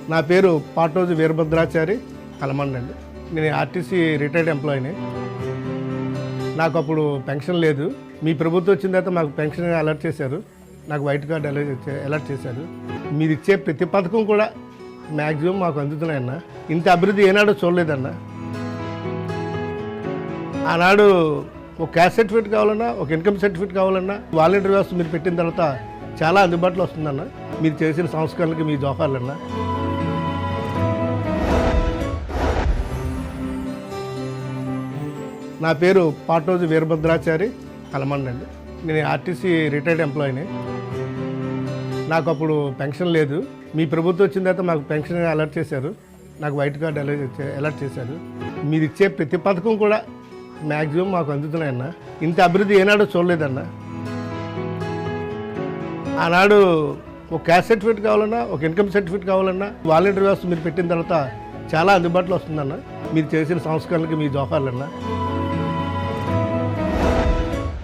నా పేరు పాటోజు వీరభద్రాచారి కలమండండి. నేను ఆర్టీసీ రిటైర్డ్ ఎంప్లాయీని. నాకు అప్పుడు పెన్షన్ లేదు. మీ ప్రభుత్వం వచ్చిన తర్వాత మాకు పెన్షన్ అలర్ట్ చేశారు. నాకు వైట్ కార్డ్ అలర్ట్ చేశారు. మీరు ఇచ్చే ప్రతి పథకం కూడా మ్యాక్సిమం మాకు అందుతున్నాయన్న. ఇంత అభివృద్ధి ఏనాడో చూడలేదన్న. ఆనాడు ఒక క్యాస్ట్ సర్టిఫికేట్ కావాలన్నా, ఒక ఇన్కమ్ సర్టిఫికేట్ కావాలన్నా వాలంటీర్ వ్యవస్థ మీరు పెట్టిన తర్వాత చాలా అందుబాటులో వస్తుందన్న. మీరు చేసిన సంస్కరణలకి మీ జోహార్లన్న. నా పేరు పాటోజు వీరభద్రాచారి కలమండండి. నేను ఆర్టీసీ రిటైర్డ్ ఎంప్లాయీని. నాకు అప్పుడు పెన్షన్ లేదు. మీ ప్రభుత్వం వచ్చిన తర్వాత మాకు పెన్షన్ అలర్ట్ చేశారు. నాకు వైట్ కార్డ్ అలర్ట్ చేశారు. మీరు ఇచ్చే ప్రతి పథకం కూడా మ్యాక్సిమం మాకు అందుతున్నాయన్న. ఇంత అభివృద్ధి ఏనాడో చూడలేదన్న. ఆనాడు ఒక క్యాస్ట్ సర్టిఫికేట్ కావాలన్నా, ఒక ఇన్కమ్ సర్టిఫికేట్ కావాలన్నా వాలంటీర్ వ్యవస్థ మీరు పెట్టిన తర్వాత చాలా అందుబాటులో వస్తుందన్న. మీరు చేసిన సంస్కరణలకి మీ జోహార్లన్న.